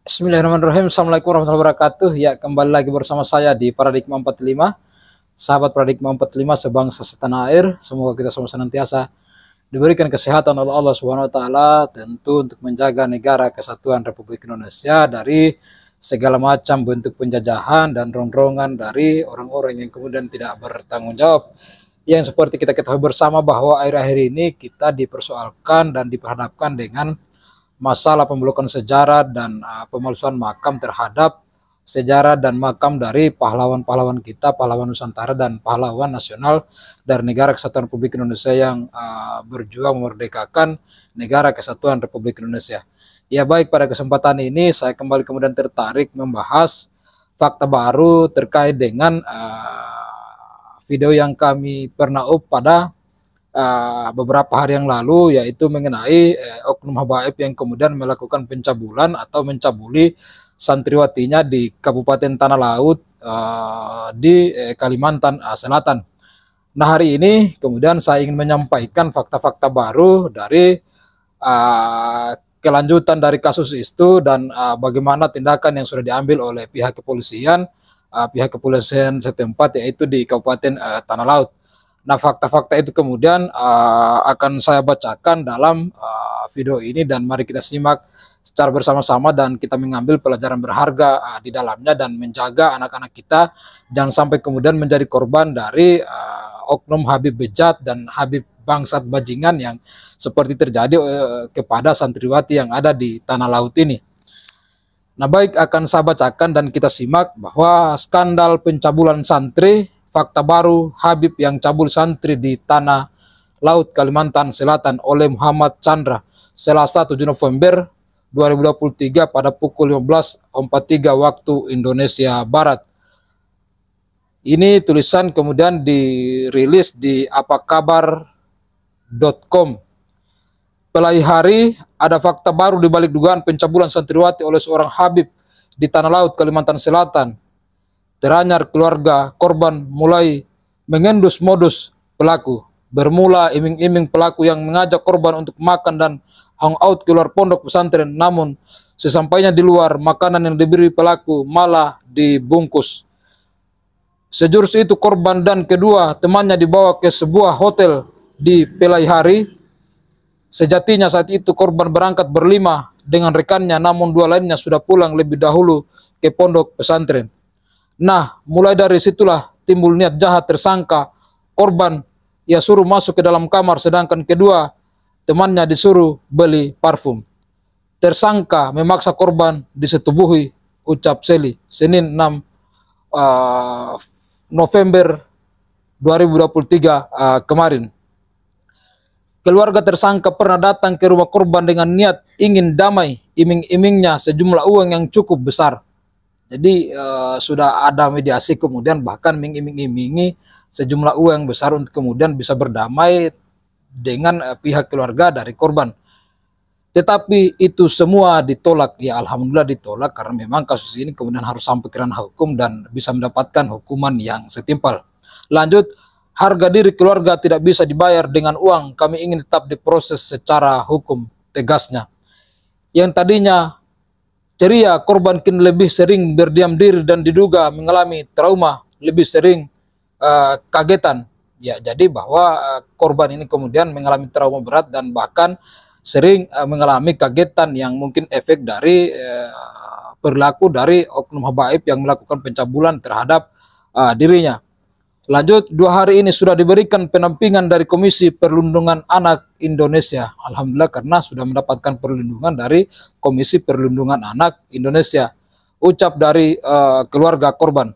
Bismillahirrahmanirrahim. Assalamualaikum warahmatullahi wabarakatuh. Ya, kembali lagi bersama saya di Paradigma 45. Sahabat Paradigma 45 sebangsa setanah air, semoga kita semua senantiasa diberikan kesehatan oleh Allah Subhanahu wa taala, tentu untuk menjaga negara kesatuan Republik Indonesia dari segala macam bentuk penjajahan dan rongrongan dari orang-orang yang kemudian tidak bertanggung jawab. Yang seperti kita ketahui bersama bahwa akhir-akhir ini kita dipersoalkan dan diperhadapkan dengan masalah pemblokan sejarah dan pemalsuan makam terhadap sejarah dan makam dari pahlawan-pahlawan kita, pahlawan Nusantara dan pahlawan nasional dari negara kesatuan Republik Indonesia yang berjuang memerdekakan negara kesatuan Republik Indonesia. Ya baik, pada kesempatan ini saya kembali kemudian tertarik membahas fakta baru terkait dengan video yang kami pernah up pada beberapa hari yang lalu, yaitu mengenai oknum habaib yang kemudian melakukan pencabulan atau mencabuli santriwatinya di Kabupaten Tanah Laut di Kalimantan Selatan. Nah, hari ini kemudian saya ingin menyampaikan fakta-fakta baru dari kelanjutan dari kasus itu dan bagaimana tindakan yang sudah diambil oleh pihak kepolisian setempat, yaitu di Kabupaten Tanah Laut. Nah, fakta-fakta itu kemudian akan saya bacakan dalam video ini dan mari kita simak secara bersama-sama dan kita mengambil pelajaran berharga di dalamnya dan menjaga anak-anak kita jangan sampai kemudian menjadi korban dari oknum Habib bejat dan Habib bangsat bajingan yang seperti terjadi kepada santriwati yang ada di Tanah Laut ini. Nah, baik, akan saya bacakan dan kita simak bahwa skandal pencabulan santri. Fakta baru, Habib yang cabul santri di Tanah Laut Kalimantan Selatan oleh Muhammad Chandra, Selasa 7 November 2023 pada pukul 15.43 waktu Indonesia Barat. Ini tulisan kemudian dirilis di apakabar.com. Pelai hari, ada fakta baru di balik dugaan pencabulan santriwati oleh seorang Habib di Tanah Laut Kalimantan Selatan. Teranyar keluarga korban mulai mengendus modus pelaku. Bermula iming-iming pelaku yang mengajak korban untuk makan dan hangout keluar pondok pesantren, namun sesampainya di luar, makanan yang diberi pelaku malah dibungkus. Sejurus itu korban dan kedua temannya dibawa ke sebuah hotel di Pelai Hari. Sejatinya saat itu korban berangkat berlima dengan rekannya, namun dua lainnya sudah pulang lebih dahulu ke pondok pesantren. Nah, mulai dari situlah timbul niat jahat tersangka. Korban ia suruh masuk ke dalam kamar, sedangkan kedua temannya disuruh beli parfum. Tersangka memaksa korban disetubuhi, ucap Seli, Senin 6 November 2023 kemarin. Keluarga tersangka pernah datang ke rumah korban dengan niat ingin damai, iming-imingnya sejumlah uang yang cukup besar. Jadi sudah ada mediasi, kemudian bahkan mengiming-imingi sejumlah uang besar untuk kemudian bisa berdamai dengan pihak keluarga dari korban. Tetapi itu semua ditolak. Ya, alhamdulillah ditolak karena memang kasus ini kemudian harus sampai ke ranah hukum dan bisa mendapatkan hukuman yang setimpal. Lanjut, harga diri keluarga tidak bisa dibayar dengan uang. Kami ingin tetap diproses secara hukum, tegasnya. Yang tadinya ceria, korban kini lebih sering berdiam diri dan diduga mengalami trauma, lebih sering kagetan. Ya, jadi bahwa korban ini kemudian mengalami trauma berat dan bahkan sering mengalami kagetan yang mungkin efek dari perilaku dari oknum habaib yang melakukan pencabulan terhadap dirinya. Lanjut, 2 hari ini sudah diberikan penampingan dari Komisi Perlindungan Anak Indonesia. Alhamdulillah karena sudah mendapatkan perlindungan dari Komisi Perlindungan Anak Indonesia. Ucap dari keluarga korban.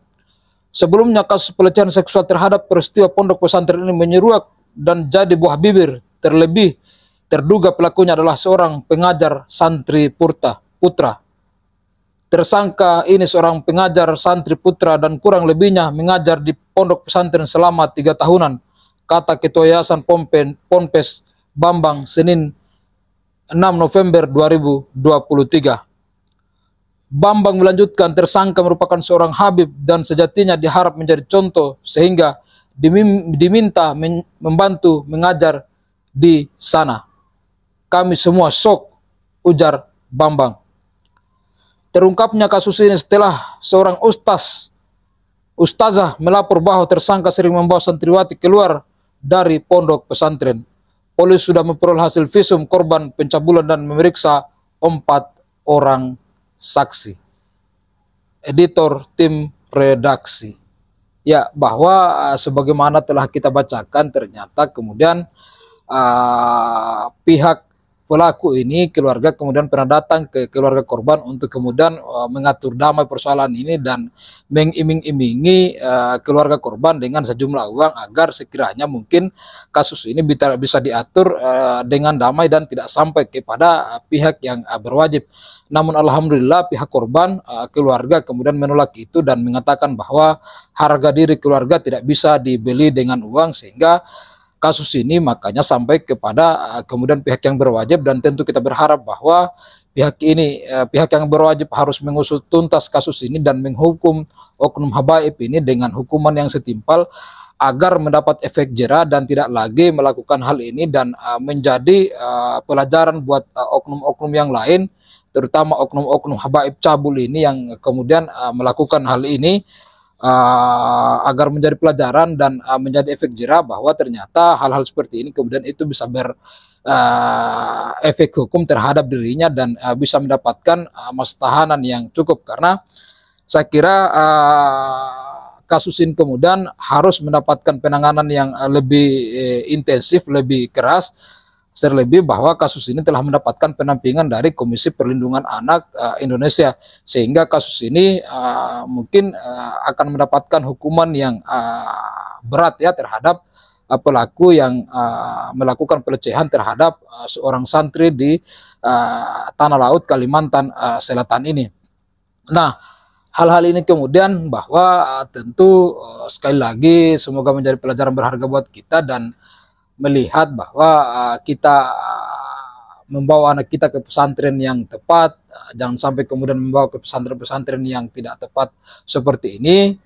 Sebelumnya kasus pelecehan seksual terhadap peristiwa pondok pesantren ini menyeruak dan jadi buah bibir. Terlebih terduga pelakunya adalah seorang pengajar santri putra. Tersangka ini seorang pengajar santri putra dan kurang lebihnya mengajar di pondok pesantren selama 3 tahunan, kata Ketua Yayasan Ponpes Bambang Senin 6 November 2023. Bambang melanjutkan, tersangka merupakan seorang Habib dan sejatinya diharap menjadi contoh sehingga diminta membantu mengajar di sana. Kami semua shock, ujar Bambang. Terungkapnya kasus ini setelah seorang ustazah melapor bahwa tersangka sering membawa santriwati keluar dari pondok pesantren. Polisi sudah memperoleh hasil visum korban pencabulan dan memeriksa 4 orang saksi. Editor tim redaksi. Ya, bahwa sebagaimana telah kita bacakan, ternyata kemudian pihak pelaku ini, keluarga kemudian pernah datang ke keluarga korban untuk kemudian mengatur damai persoalan ini dan mengiming-imingi keluarga korban dengan sejumlah uang agar sekiranya mungkin kasus ini bisa diatur dengan damai dan tidak sampai kepada pihak yang berwajib. Namun alhamdulillah pihak korban, keluarga kemudian menolak itu dan mengatakan bahwa harga diri keluarga tidak bisa dibeli dengan uang, sehingga kasus ini makanya sampai kepada kemudian pihak yang berwajib. Dan tentu kita berharap bahwa pihak yang berwajib harus mengusut tuntas kasus ini dan menghukum oknum habaib ini dengan hukuman yang setimpal agar mendapat efek jera dan tidak lagi melakukan hal ini, dan menjadi pelajaran buat oknum-oknum yang lain, terutama oknum-oknum habaib cabul ini yang kemudian melakukan hal ini, agar menjadi pelajaran dan menjadi efek jera bahwa ternyata hal-hal seperti ini kemudian itu bisa efek hukum terhadap dirinya dan bisa mendapatkan masa tahanan yang cukup. Karena saya kira kasus ini kemudian harus mendapatkan penanganan yang lebih intensif, lebih keras. Terlebih bahwa kasus ini telah mendapatkan pendampingan dari Komisi Perlindungan Anak Indonesia, sehingga kasus ini mungkin akan mendapatkan hukuman yang berat ya terhadap pelaku yang melakukan pelecehan terhadap seorang santri di Tanah Laut, Kalimantan Selatan ini. Nah, hal-hal ini kemudian bahwa tentu sekali lagi semoga menjadi pelajaran berharga buat kita, dan melihat bahwa kita membawa anak kita ke pesantren yang tepat, jangan sampai kemudian membawa ke pesantren-pesantren yang tidak tepat seperti ini,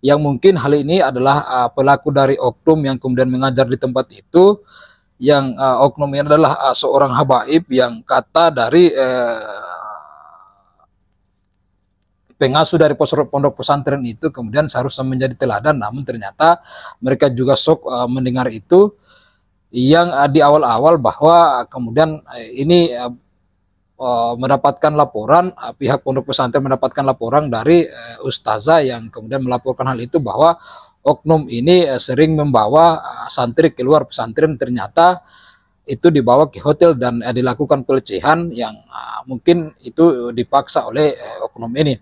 yang mungkin hal ini adalah pelaku dari oknum yang kemudian mengajar di tempat itu, yang oknum ini adalah seorang habaib yang kata dari pengasuh dari pondok pesantren itu kemudian seharusnya menjadi teladan, namun ternyata mereka juga sok mendengar itu, yang di awal-awal bahwa kemudian ini mendapatkan laporan, pihak pondok pesantren mendapatkan laporan dari ustazah yang kemudian melaporkan hal itu, bahwa oknum ini sering membawa santri keluar pesantren. Ternyata itu dibawa ke hotel dan dilakukan pelecehan yang mungkin itu dipaksa oleh oknum ini.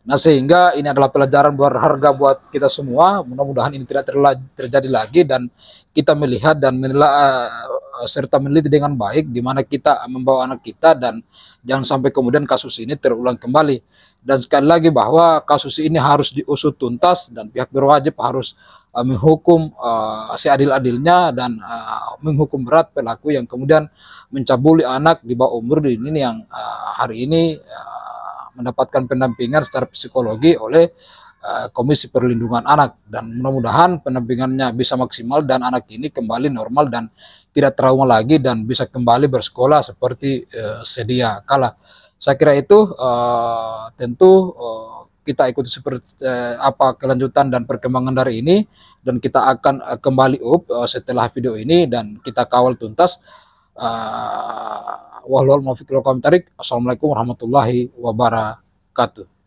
Nah, sehingga ini adalah pelajaran berharga buat kita semua. Mudah-mudahan ini tidak terjadi lagi, dan kita melihat dan serta meneliti dengan baik di mana kita membawa anak kita, dan jangan sampai kemudian kasus ini terulang kembali. Dan sekali lagi bahwa kasus ini harus diusut tuntas dan pihak berwajib harus menghukum seadil-adilnya dan menghukum berat pelaku yang kemudian mencabuli anak di bawah umur ini, yang hari ini mendapatkan pendampingan secara psikologi oleh Komisi Perlindungan Anak. Dan mudah-mudahan pendampingannya bisa maksimal dan anak ini kembali normal dan tidak trauma lagi dan bisa kembali bersekolah seperti sedia kala. Saya kira itu tentu kita ikuti seperti apa kelanjutan dan perkembangan dari ini, dan kita akan kembali setelah video ini dan kita kawal tuntas. Wallahualam muwaffiq ila aqwamit thoriq. Assalamualaikum warahmatullahi wabarakatuh.